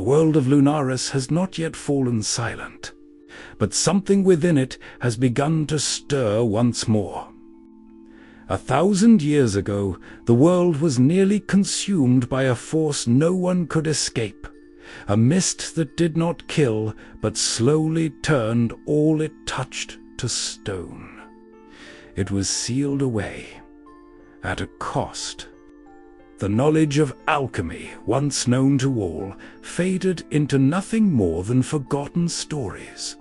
The world of Lunaris has not yet fallen silent, but something within it has begun to stir once more. 1,000 years ago, the world was nearly consumed by a force no one could escape, a mist that did not kill, but slowly turned all it touched to stone. It was sealed away, at a cost. The knowledge of alchemy, once known to all, faded into nothing more than forgotten stories,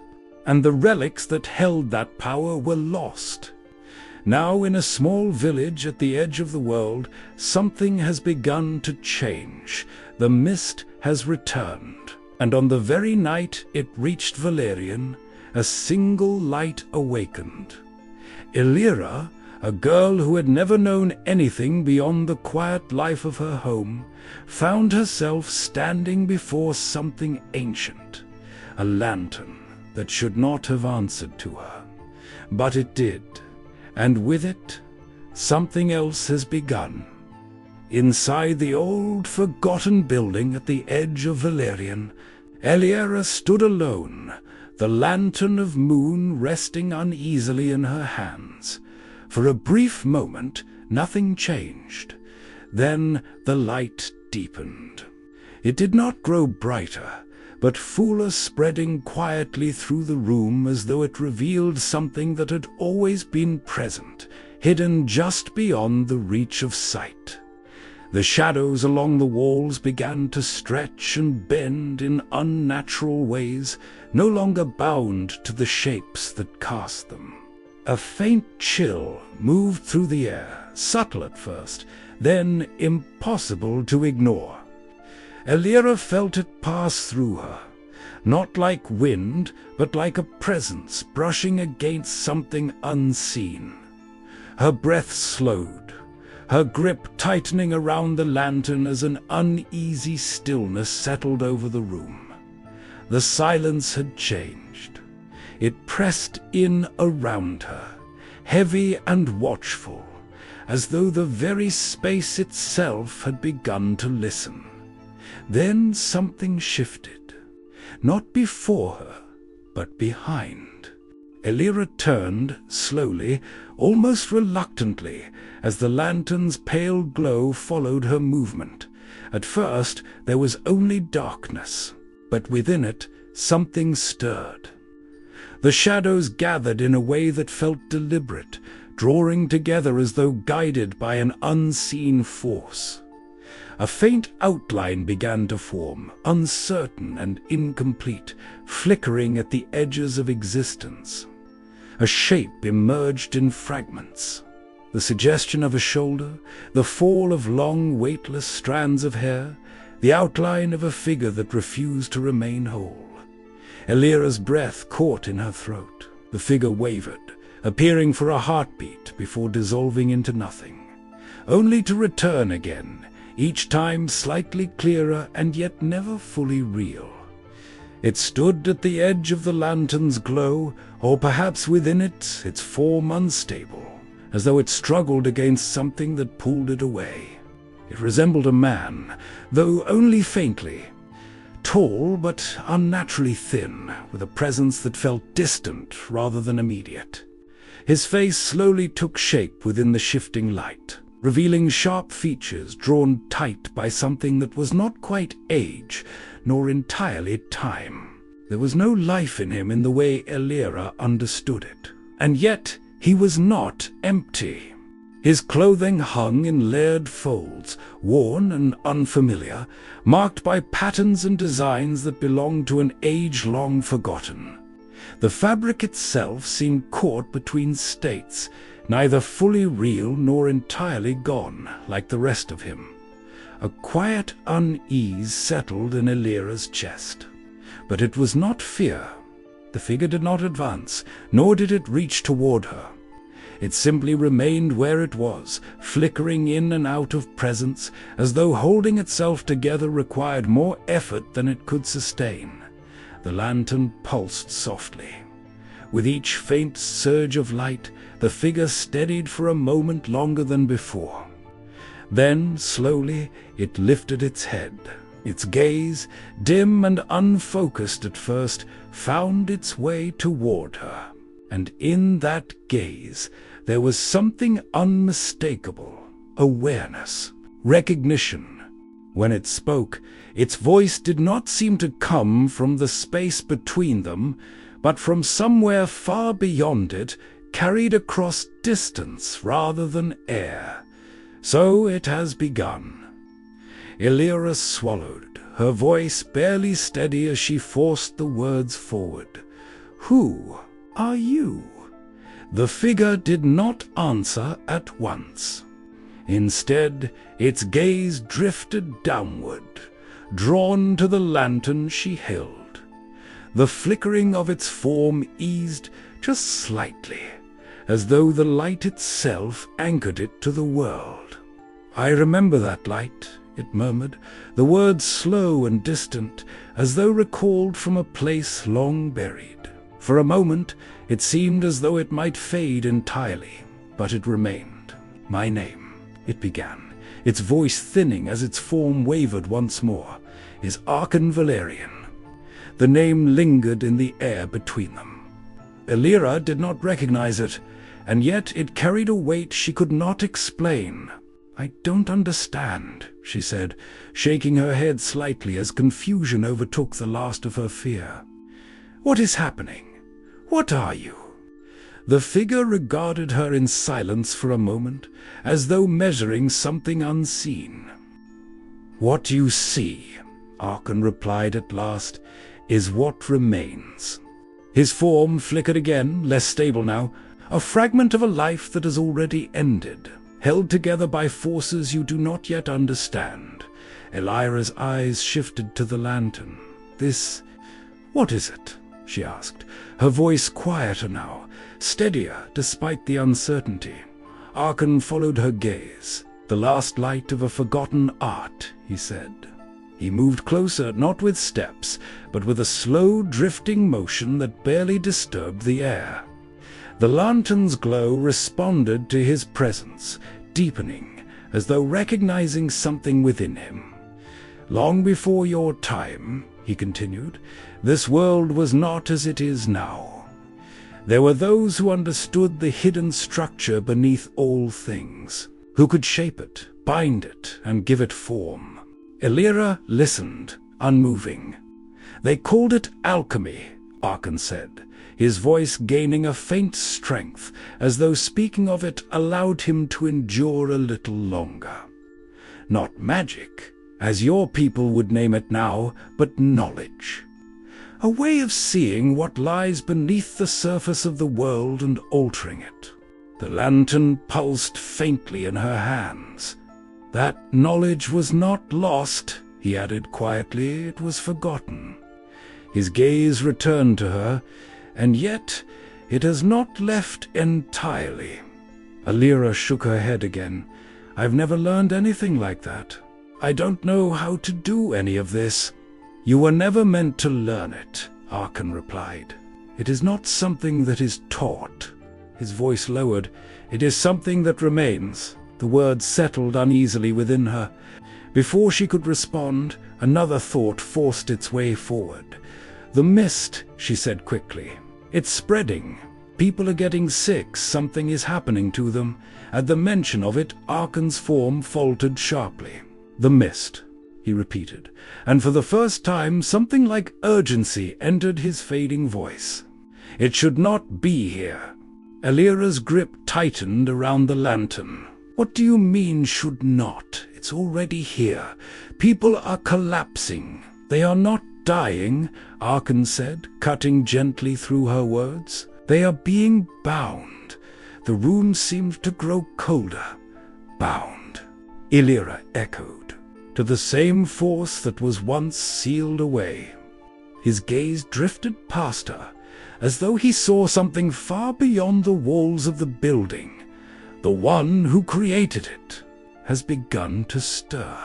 and the relics that held that power were lost. Now, in a small village at the edge of the world, something has begun to change. The mist has returned, and on the very night it reached Valerion, a single light awakened. Elira, a girl who had never known anything beyond the quiet life of her home, found herself standing before something ancient, a lantern that should not have answered to her. But it did, and with it, something else has begun. Inside the old, forgotten building at the edge of Valerion, Elira stood alone, the lantern of moon resting uneasily in her hands. For a brief moment, nothing changed. Then the light deepened. It did not grow brighter, but fuller, spreading quietly through the room as though it revealed something that had always been present, hidden just beyond the reach of sight. The shadows along the walls began to stretch and bend in unnatural ways, no longer bound to the shapes that cast them. A faint chill moved through the air, subtle at first, then impossible to ignore. Elira felt it pass through her, not like wind, but like a presence brushing against something unseen. Her breath slowed, her grip tightening around the lantern as an uneasy stillness settled over the room. The silence had changed. It pressed in around her, heavy and watchful, as though the very space itself had begun to listen. Then something shifted, not before her, but behind. Elira turned, slowly, almost reluctantly, as the lantern's pale glow followed her movement. At first, there was only darkness, but within it, something stirred. The shadows gathered in a way that felt deliberate, drawing together as though guided by an unseen force. A faint outline began to form, uncertain and incomplete, flickering at the edges of existence. A shape emerged in fragments. The suggestion of a shoulder, the fall of long, weightless strands of hair, the outline of a figure that refused to remain whole. Elira's breath caught in her throat. The figure wavered, appearing for a heartbeat before dissolving into nothing, only to return again, each time slightly clearer and yet never fully real. It stood at the edge of the lantern's glow, or perhaps within it, its form unstable, as though it struggled against something that pulled it away. It resembled a man, though only faintly. Tall but unnaturally thin, with a presence that felt distant rather than immediate. His face slowly took shape within the shifting light, revealing sharp features drawn tight by something that was not quite age, nor entirely time. There was no life in him in the way Elira understood it. And yet he was not empty. His clothing hung in layered folds, worn and unfamiliar, marked by patterns and designs that belonged to an age long forgotten. The fabric itself seemed caught between states, neither fully real nor entirely gone, like the rest of him. A quiet unease settled in Elira's chest. But it was not fear. The figure did not advance, nor did it reach toward her. It simply remained where it was, flickering in and out of presence, as though holding itself together required more effort than it could sustain. The lantern pulsed softly. With each faint surge of light, the figure steadied for a moment longer than before. Then, slowly, it lifted its head. Its gaze, dim and unfocused at first, found its way toward her. And in that gaze, there was something unmistakable: awareness, recognition. When it spoke, its voice did not seem to come from the space between them, but from somewhere far beyond it, carried across distance rather than air. So it has begun. Elira swallowed, her voice barely steady as she forced the words forward. Who are you? The figure did not answer at once. Instead, its gaze drifted downward, drawn to the lantern she held. The flickering of its form eased just slightly, as though the light itself anchored it to the world. "I remember that light," it murmured, the words slow and distant, as though recalled from a place long buried. For a moment, it seemed as though it might fade entirely, but it remained. "My name," it began, its voice thinning as its form wavered once more, "is Valerion." The name lingered in the air between them. Elira did not recognize it, and yet it carried a weight she could not explain. "I don't understand," she said, shaking her head slightly as confusion overtook the last of her fear. "What is happening? What are you?" The figure regarded her in silence for a moment, as though measuring something unseen. "What you see," Arkan replied at last, "is what remains." His form flickered again, less stable now, a fragment of a life that has already ended, held together by forces you do not yet understand. Elira's eyes shifted to the lantern. What is it?" she asked, her voice quieter now, steadier despite the uncertainty. Arkan followed her gaze. "The last light of a forgotten art," he said. He moved closer, not with steps, but with a slow, drifting motion that barely disturbed the air. The lantern's glow responded to his presence, deepening, as though recognizing something within him. "Long before your time," he continued, "this world was not as it is now. There were those who understood the hidden structure beneath all things, who could shape it, bind it, and give it form." Elira listened, unmoving. "They called it alchemy," Arkan said, his voice gaining a faint strength, as though speaking of it allowed him to endure a little longer. "Not magic, as your people would name it now, but knowledge. A way of seeing what lies beneath the surface of the world and altering it." The lantern pulsed faintly in her hands. "That knowledge was not lost," he added quietly, "it was forgotten." His gaze returned to her, "and yet it has not left entirely." Elira shook her head again. "I've never learned anything like that. I don't know how to do any of this." "You were never meant to learn it," Arkan replied. "It is not something that is taught." His voice lowered. "It is something that remains." The words settled uneasily within her. Before she could respond, another thought forced its way forward. "The mist," she said quickly. "It's spreading. People are getting sick. Something is happening to them." At the mention of it, Arkan's form faltered sharply. "The mist," he repeated, and for the first time something like urgency entered his fading voice. "It should not be here." Elira's grip tightened around the lantern. "What do you mean, should not? It's already here. People are collapsing." "They are not dying," Arkan said, cutting gently through her words. "They are being bound." The room seemed to grow colder. "Bound," Elira echoed, "to the same force that was once sealed away." His gaze drifted past her, as though he saw something far beyond the walls of the building. "The one who created it has begun to stir."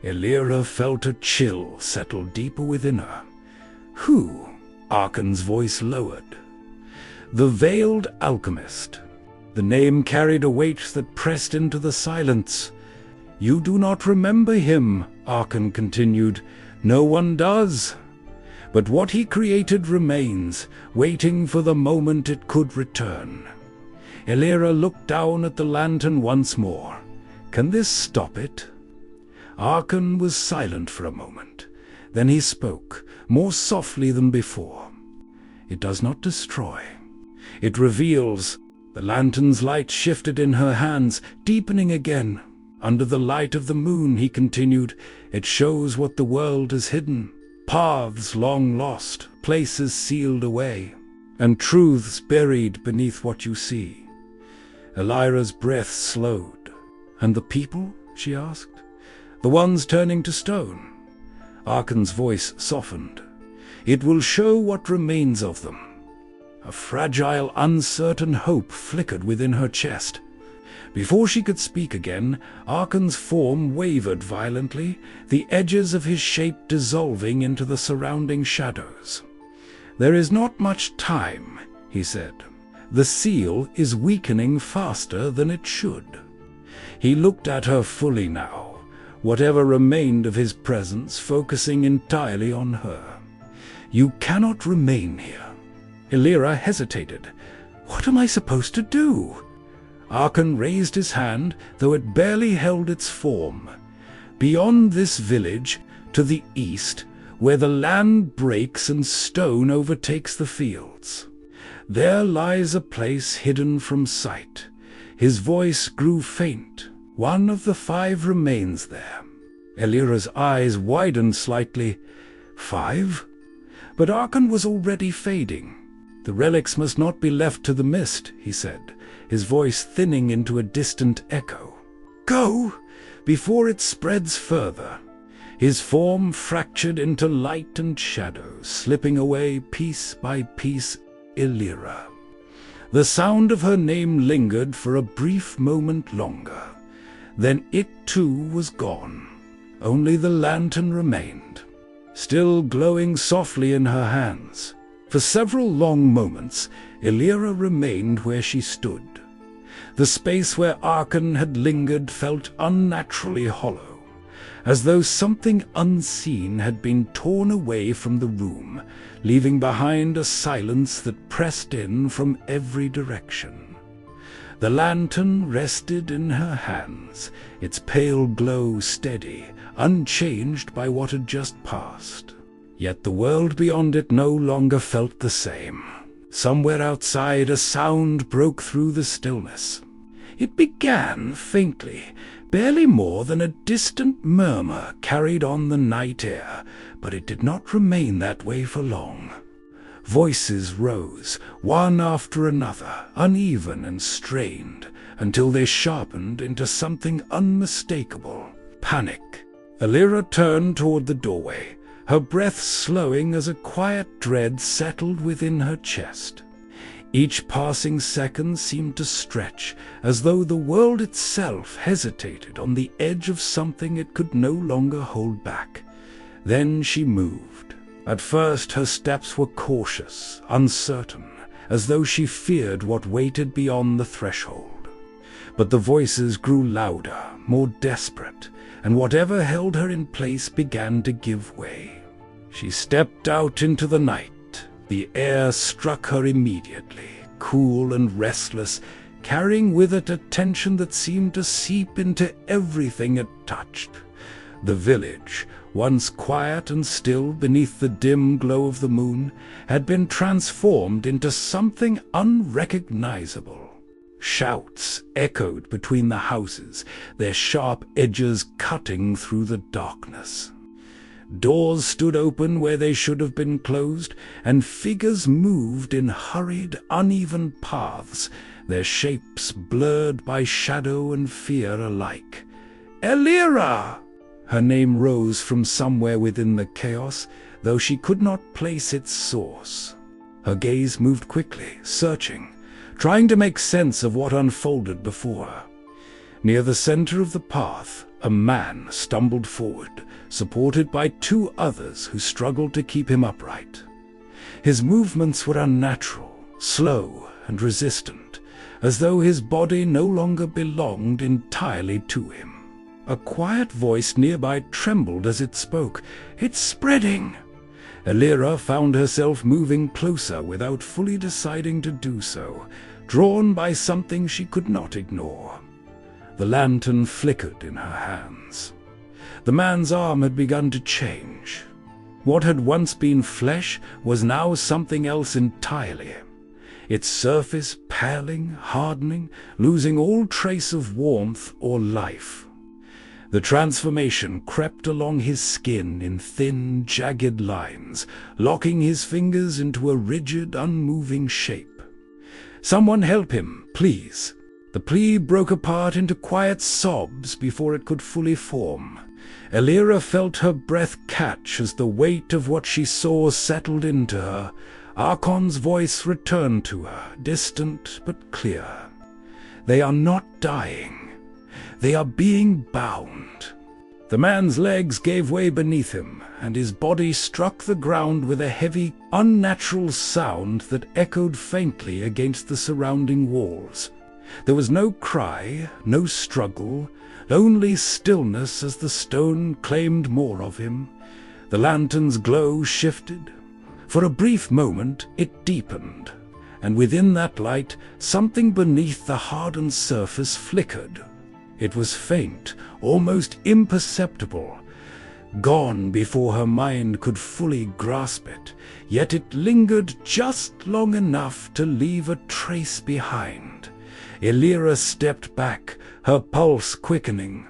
Elira felt a chill settle deeper within her. "Who?" Arkan's voice lowered. "The Veiled Alchemist." The name carried a weight that pressed into the silence. "You do not remember him," Arkan continued. "No one does. But what he created remains, waiting for the moment it could return." Elira looked down at the lantern once more. "Can this stop it?" Arkan was silent for a moment. Then he spoke, more softly than before. "It does not destroy. It reveals." The lantern's light shifted in her hands, deepening again. "Under the light of the moon," he continued, "it shows what the world has hidden. Paths long lost, places sealed away, and truths buried beneath what you see." Elira's breath slowed. "And the people?" she asked. "The ones turning to stone?" Arkan's voice softened. "It will show what remains of them." A fragile, uncertain hope flickered within her chest. Before she could speak again, Arkan's form wavered violently, the edges of his shape dissolving into the surrounding shadows. "There is not much time," he said. "The seal is weakening faster than it should." He looked at her fully now, whatever remained of his presence focusing entirely on her. "You cannot remain here." Elira hesitated. "What am I supposed to do?" Arkan raised his hand, though it barely held its form. "Beyond this village, to the east, where the land breaks and stone overtakes the fields, there lies a place hidden from sight." His voice grew faint. "One of the 5 remains there." Elira's eyes widened slightly. 5? But Arkan was already fading. "The relics must not be left to the mist," he said, his voice thinning into a distant echo. "Go, before it spreads further." His form fractured into light and shadow, slipping away piece by piece. Elira. The sound of her name lingered for a brief moment longer. Then it too was gone. Only the lantern remained, still glowing softly in her hands. For several long moments, Elira remained where she stood. The space where Arkan had lingered felt unnaturally hollow, as though something unseen had been torn away from the room, leaving behind a silence that pressed in from every direction. The lantern rested in her hands, its pale glow steady, unchanged by what had just passed. Yet the world beyond it no longer felt the same. Somewhere outside, a sound broke through the stillness. It began faintly, barely more than a distant murmur carried on the night air, but it did not remain that way for long. Voices rose, one after another, uneven and strained, until they sharpened into something unmistakable. Panic. Elira turned toward the doorway, her breath slowing as a quiet dread settled within her chest. Each passing second seemed to stretch, as though the world itself hesitated on the edge of something it could no longer hold back. Then she moved. At first her steps were cautious, uncertain, as though she feared what waited beyond the threshold. But the voices grew louder, more desperate, and whatever held her in place began to give way. She stepped out into the night. The air struck her immediately, cool and restless, carrying with it a tension that seemed to seep into everything it touched. The village, once quiet and still beneath the dim glow of the moon, had been transformed into something unrecognizable. Shouts echoed between the houses, their sharp edges cutting through the darkness. Doors stood open where they should have been closed, and figures moved in hurried, uneven paths, their shapes blurred by shadow and fear alike. "Elira!" Her name rose from somewhere within the chaos, though she could not place its source. Her gaze moved quickly, searching, trying to make sense of what unfolded before her. Near the center of the path, a man stumbled forward, supported by 2 others who struggled to keep him upright. His movements were unnatural, slow and resistant, as though his body no longer belonged entirely to him. A quiet voice nearby trembled as it spoke. "It's spreading!" Elira found herself moving closer without fully deciding to do so, drawn by something she could not ignore. The lantern flickered in her hands. The man's arm had begun to change. What had once been flesh was now something else entirely. Its surface paling, hardening, losing all trace of warmth or life. The transformation crept along his skin in thin, jagged lines, locking his fingers into a rigid, unmoving shape. "Someone help him, please." The plea broke apart into quiet sobs before it could fully form. Elira felt her breath catch as the weight of what she saw settled into her. Archon's voice returned to her, distant but clear. "They are not dying. They are being bound." The man's legs gave way beneath him, and his body struck the ground with a heavy, unnatural sound that echoed faintly against the surrounding walls. There was no cry, no struggle, only stillness as the stone claimed more of him. The lantern's glow shifted. For a brief moment it deepened, and within that light something beneath the hardened surface flickered. It was faint, almost imperceptible, gone before her mind could fully grasp it, yet it lingered just long enough to leave a trace behind. Elira stepped back, her pulse quickening.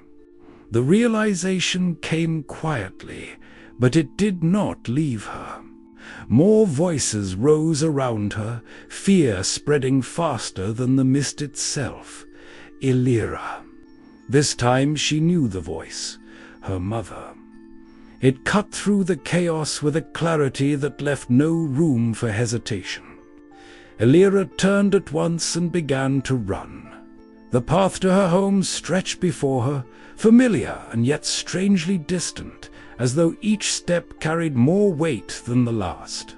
The realization came quietly, but it did not leave her. More voices rose around her, fear spreading faster than the mist itself. Elira. This time she knew the voice, her mother. It cut through the chaos with a clarity that left no room for hesitation. Elira turned at once and began to run. The path to her home stretched before her, familiar and yet strangely distant, as though each step carried more weight than the last.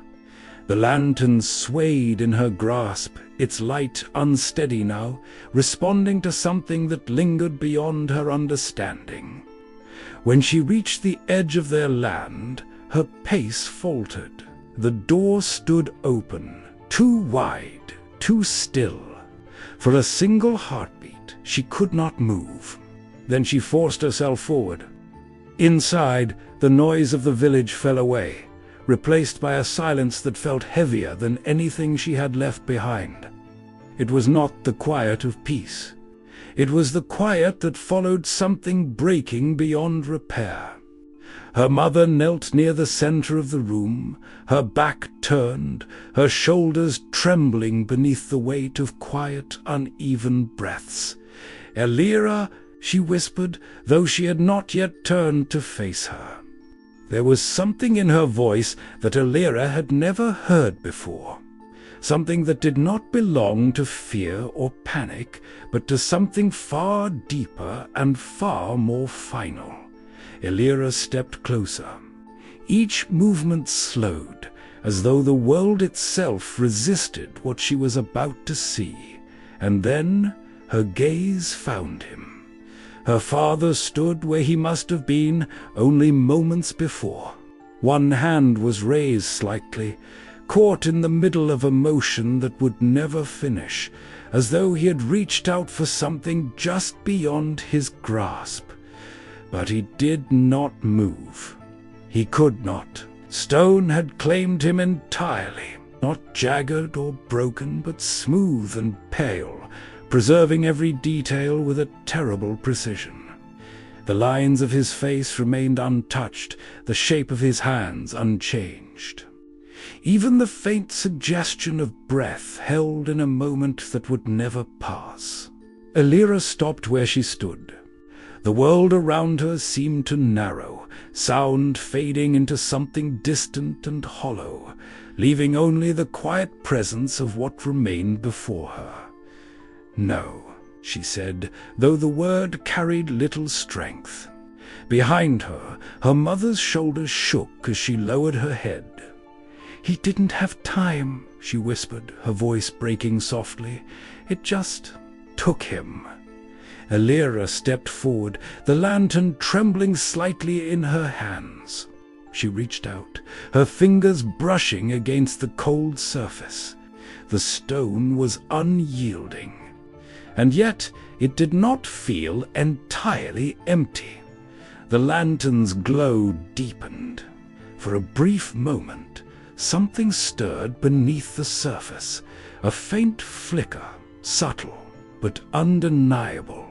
The lantern swayed in her grasp, its light unsteady now, responding to something that lingered beyond her understanding. When she reached the edge of their land, her pace faltered. The door stood open, too wide, too still. For a single heartbeat, she could not move. Then she forced herself forward. Inside, the noise of the village fell away, replaced by a silence that felt heavier than anything she had left behind. It was not the quiet of peace. It was the quiet that followed something breaking beyond repair. Her mother knelt near the center of the room, her back turned, her shoulders trembling beneath the weight of quiet, uneven breaths. "Elira," she whispered, though she had not yet turned to face her. There was something in her voice that Elira had never heard before. Something that did not belong to fear or panic, but to something far deeper and far more final. Elira stepped closer. Each movement slowed, as though the world itself resisted what she was about to see. And then her gaze found him. Her father stood where he must have been only moments before. One hand was raised slightly, caught in the middle of a motion that would never finish, as though he had reached out for something just beyond his grasp. But he did not move. He could not. Stone had claimed him entirely, not jagged or broken, but smooth and pale, preserving every detail with a terrible precision. The lines of his face remained untouched, the shape of his hands unchanged. Even the faint suggestion of breath held in a moment that would never pass. Elira stopped where she stood. The world around her seemed to narrow, sound fading into something distant and hollow, leaving only the quiet presence of what remained before her. "No," she said, though the word carried little strength. Behind her, her mother's shoulders shook as she lowered her head. "He didn't have time," she whispered, her voice breaking softly. "It just took him." Elira stepped forward, the lantern trembling slightly in her hands. She reached out, her fingers brushing against the cold surface. The stone was unyielding, and yet it did not feel entirely empty. The lantern's glow deepened. For a brief moment, something stirred beneath the surface, a faint flicker, subtle but undeniable.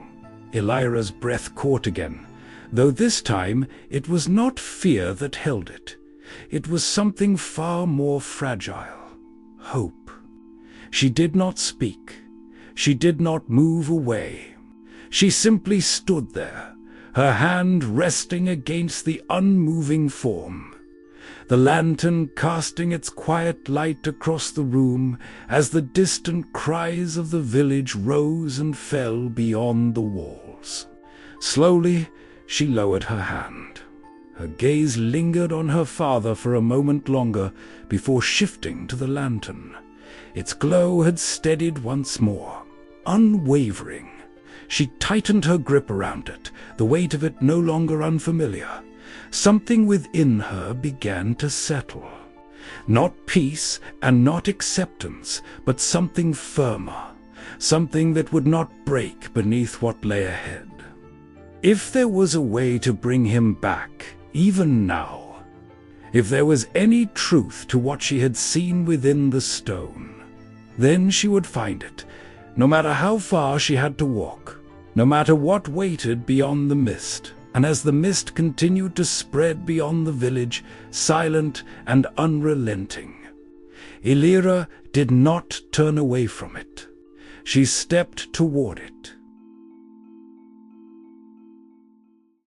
Elira's breath caught again, though this time it was not fear that held it. It was something far more fragile: hope. She did not speak. She did not move away. She simply stood there, her hand resting against the unmoving form. The lantern casting its quiet light across the room as the distant cries of the village rose and fell beyond the walls. Slowly, she lowered her hand. Her gaze lingered on her father for a moment longer before shifting to the lantern. Its glow had steadied once more, unwavering. She tightened her grip around it, the weight of it no longer unfamiliar. Something within her began to settle. Not peace and not acceptance, but something firmer, something that would not break beneath what lay ahead. If there was a way to bring him back, even now, if there was any truth to what she had seen within the stone, then she would find it, no matter how far she had to walk, no matter what waited beyond the mist. And as the mist continued to spread beyond the village, silent and unrelenting, Elira did not turn away from it. She stepped toward it,